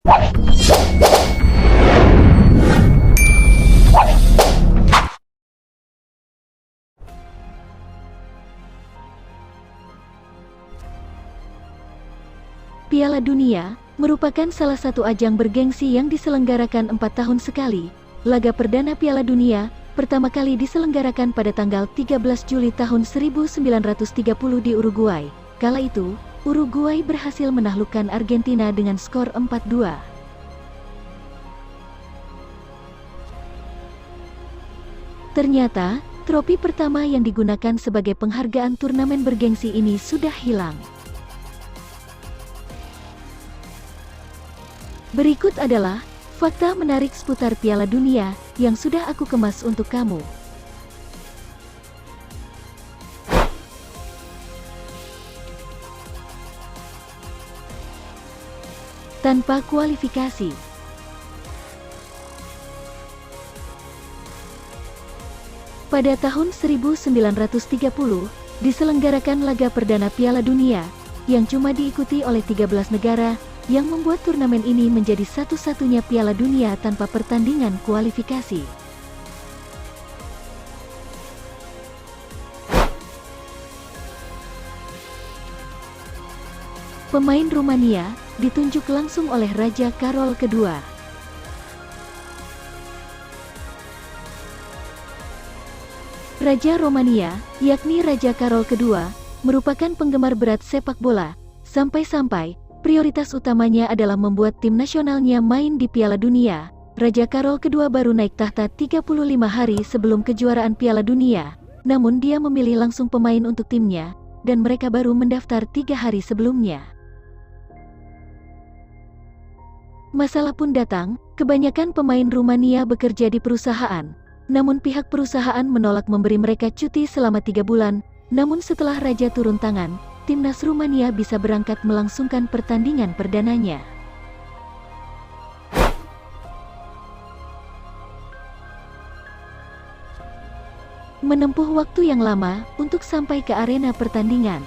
Piala Dunia merupakan salah satu ajang bergengsi yang diselenggarakan 4 tahun sekali. Laga perdana Piala Dunia pertama kali diselenggarakan pada tanggal 13 Juli tahun 1930 di Uruguay. Kala itu, Uruguay berhasil menaklukkan Argentina dengan skor 4-2. Ternyata, trofi pertama yang digunakan sebagai penghargaan turnamen bergengsi ini sudah hilang. Berikut adalah fakta menarik seputar Piala Dunia yang sudah aku kemas untuk kamu. Tanpa kualifikasi. Pada tahun 1930, diselenggarakan laga perdana Piala Dunia, yang cuma diikuti oleh 13 negara, yang membuat turnamen ini menjadi satu-satunya Piala Dunia tanpa pertandingan kualifikasi. Pemain Rumania ditunjuk langsung oleh Raja Karol II. Raja Romania, yakni Raja Karol II, merupakan penggemar berat sepak bola, sampai-sampai prioritas utamanya adalah membuat tim nasionalnya main di Piala Dunia. Raja Karol II baru naik tahta 35 hari sebelum kejuaraan Piala Dunia, namun dia memilih langsung pemain untuk timnya, dan mereka baru mendaftar 3 hari sebelumnya. Masalah pun datang, kebanyakan pemain Rumania bekerja di perusahaan, namun pihak perusahaan menolak memberi mereka cuti selama 3 bulan, namun setelah Raja turun tangan, Timnas Rumania bisa berangkat melangsungkan pertandingan perdananya. Menempuh waktu yang lama untuk sampai ke arena pertandingan.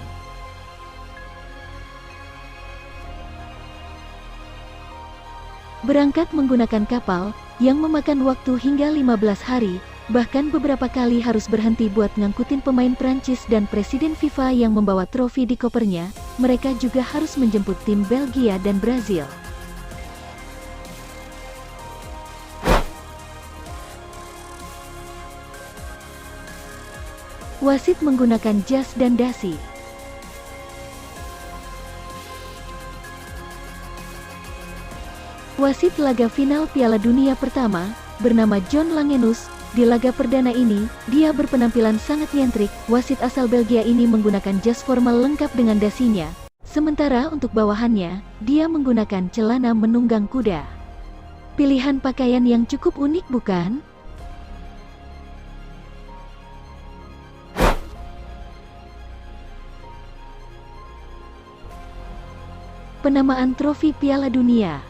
Berangkat menggunakan kapal yang memakan waktu hingga 15 hari, bahkan beberapa kali harus berhenti buat ngangkutin pemain Prancis dan Presiden FIFA yang membawa trofi di kopernya. Mereka juga harus menjemput tim Belgia dan Brazil. Wasit menggunakan jas dan dasi. Wasit laga final Piala Dunia pertama, bernama John Langenus. Di laga perdana ini, dia berpenampilan sangat nyentrik. Wasit asal Belgia ini menggunakan jas formal lengkap dengan dasinya. Sementara untuk bawahannya, dia menggunakan celana menunggang kuda. Pilihan pakaian yang cukup unik, bukan? Penamaan trofi Piala Dunia.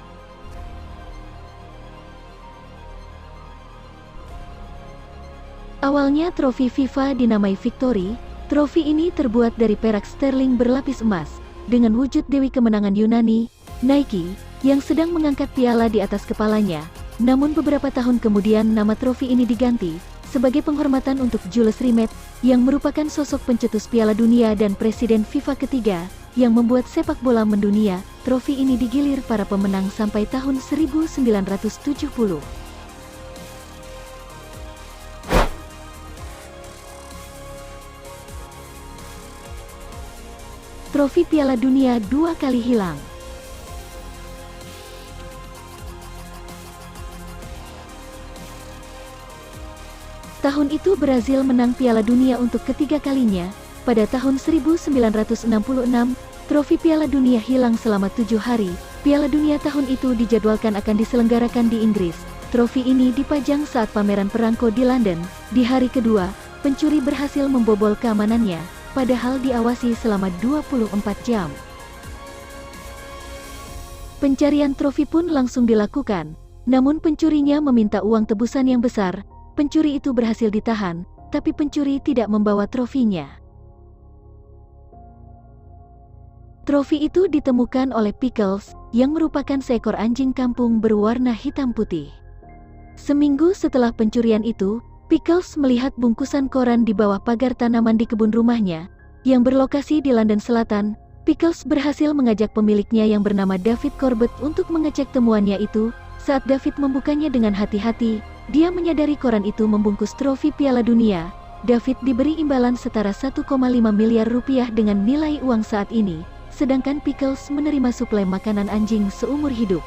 Awalnya trofi FIFA dinamai Victory. Trofi ini terbuat dari perak sterling berlapis emas, dengan wujud Dewi Kemenangan Yunani, Nike, yang sedang mengangkat piala di atas kepalanya. Namun beberapa tahun kemudian nama trofi ini diganti, sebagai penghormatan untuk Jules Rimet, yang merupakan sosok pencetus Piala Dunia dan Presiden FIFA ketiga, yang membuat sepak bola mendunia. Trofi ini digilir para pemenang sampai tahun 1970. Trofi Piala Dunia 2 kali hilang. Tahun itu Brazil menang Piala Dunia untuk ketiga kalinya. Pada tahun 1966, trofi Piala Dunia hilang selama 7 hari. Piala Dunia tahun itu dijadwalkan akan diselenggarakan di Inggris. Trofi ini dipajang saat pameran perangko di London. Di hari kedua, pencuri berhasil membobol keamanannya, padahal diawasi selama 24 jam. Pencarian trofi pun langsung dilakukan, namun pencurinya meminta uang tebusan yang besar. Pencuri itu berhasil ditahan, tapi pencuri tidak membawa trofinya. Trofi itu ditemukan oleh Pickles, yang merupakan seekor anjing kampung berwarna hitam putih. Seminggu setelah pencurian itu, Pickles melihat bungkusan koran di bawah pagar tanaman di kebun rumahnya, yang berlokasi di London Selatan. Pickles berhasil mengajak pemiliknya yang bernama David Corbett untuk mengecek temuannya itu. Saat David membukanya dengan hati-hati, dia menyadari koran itu membungkus trofi Piala Dunia. David diberi imbalan setara 1,5 miliar rupiah dengan nilai uang saat ini, sedangkan Pickles menerima suplai makanan anjing seumur hidup.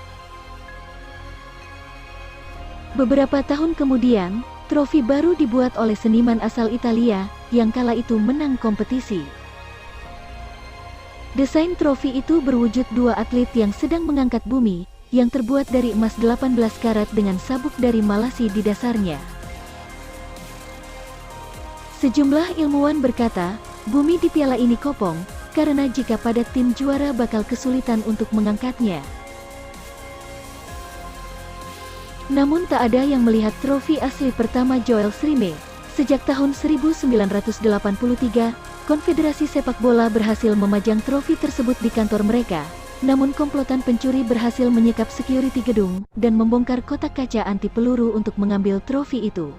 Beberapa tahun kemudian, trofi baru dibuat oleh seniman asal Italia, yang kala itu menang kompetisi. Desain trofi itu berwujud dua atlet yang sedang mengangkat bumi, yang terbuat dari emas 18 karat dengan sabuk dari Malasi di dasarnya. Sejumlah ilmuwan berkata, bumi di piala ini kopong, karena jika pada tim juara bakal kesulitan untuk mengangkatnya. Namun tak ada yang melihat trofi asli pertama Joel Srime. Sejak tahun 1983, Konfederasi Sepak Bola berhasil memajang trofi tersebut di kantor mereka. Namun komplotan pencuri berhasil menyekap security gedung, dan membongkar kotak kaca anti peluru untuk mengambil trofi itu.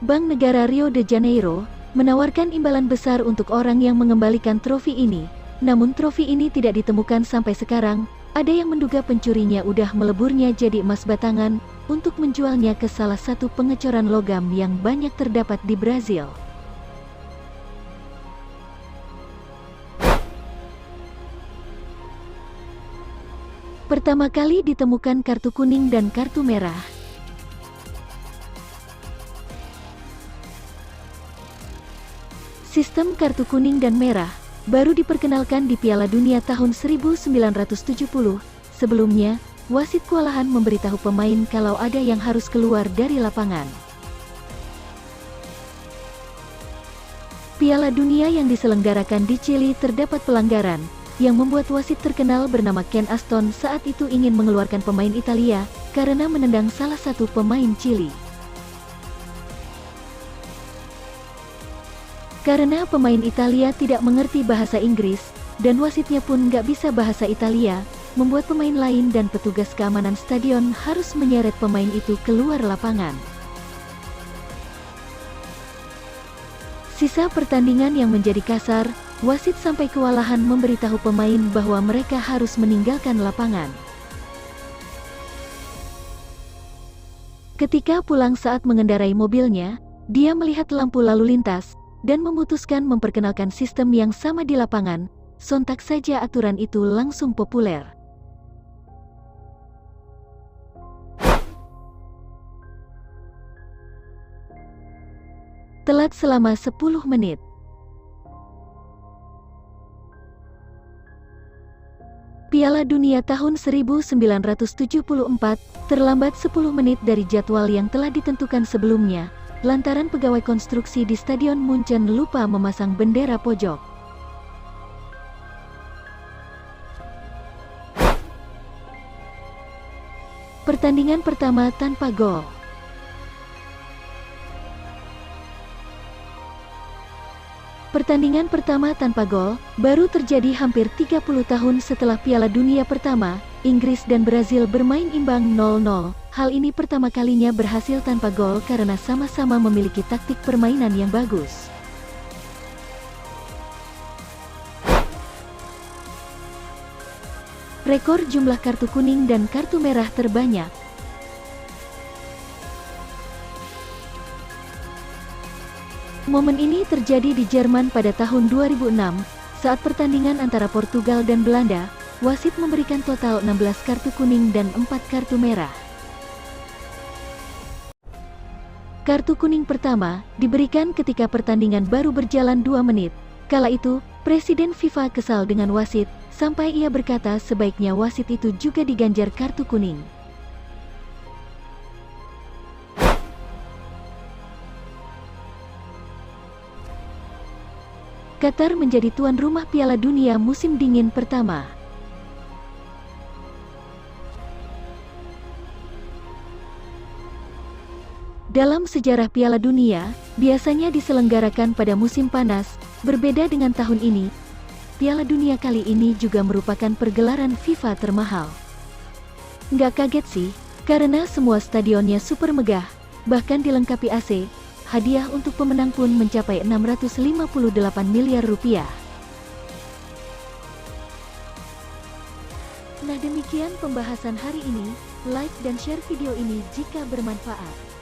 Bank Negara Rio de Janeiro menawarkan imbalan besar untuk orang yang mengembalikan trofi ini. Namun trofi ini tidak ditemukan sampai sekarang. Ada yang menduga pencurinya udah meleburnya jadi emas batangan, untuk menjualnya ke salah satu pengecoran logam yang banyak terdapat di Brazil. Pertama kali ditemukan kartu kuning dan kartu merah. Sistem kartu kuning dan merah baru diperkenalkan di Piala Dunia tahun 1970. Sebelumnya, wasit kewalahan memberitahu pemain kalau ada yang harus keluar dari lapangan. Piala Dunia yang diselenggarakan di Chili terdapat pelanggaran, yang membuat wasit terkenal bernama Ken Aston saat itu ingin mengeluarkan pemain Italia, karena menendang salah satu pemain Chili. Karena pemain Italia tidak mengerti bahasa Inggris, dan wasitnya pun nggak bisa bahasa Italia, membuat pemain lain dan petugas keamanan stadion harus menyeret pemain itu keluar lapangan. Sisa pertandingan yang menjadi kasar, wasit sampai kewalahan memberitahu pemain bahwa mereka harus meninggalkan lapangan. Ketika pulang saat mengendarai mobilnya, dia melihat lampu lalu lintas, dan memutuskan memperkenalkan sistem yang sama di lapangan. Sontak saja aturan itu langsung populer. Telat selama 10 menit. Piala Dunia tahun 1974 terlambat 10 menit dari jadwal yang telah ditentukan sebelumnya, lantaran pegawai konstruksi di Stadion Munchen lupa memasang bendera pojok. Pertandingan pertama tanpa gol. Pertandingan pertama tanpa gol baru terjadi hampir 30 tahun setelah Piala Dunia pertama. Inggris dan Brazil bermain imbang 0-0. Hal ini pertama kalinya berhasil tanpa gol karena sama-sama memiliki taktik permainan yang bagus. Rekor jumlah kartu kuning dan kartu merah terbanyak. Momen ini terjadi di Jerman pada tahun 2006, saat pertandingan antara Portugal dan Belanda, wasit memberikan total 16 kartu kuning dan 4 kartu merah. Kartu kuning pertama diberikan ketika pertandingan baru berjalan 2 menit. Kala itu, Presiden FIFA kesal dengan wasit, sampai ia berkata sebaiknya wasit itu juga diganjar kartu kuning. Qatar menjadi tuan rumah Piala Dunia musim dingin pertama. Dalam sejarah Piala Dunia, biasanya diselenggarakan pada musim panas. Berbeda dengan tahun ini, Piala Dunia kali ini juga merupakan pergelaran FIFA termahal. Nggak kaget sih, karena semua stadionnya super megah, bahkan dilengkapi AC, hadiah untuk pemenang pun mencapai 658 miliar rupiah. Nah demikian pembahasan hari ini, like dan share video ini jika bermanfaat.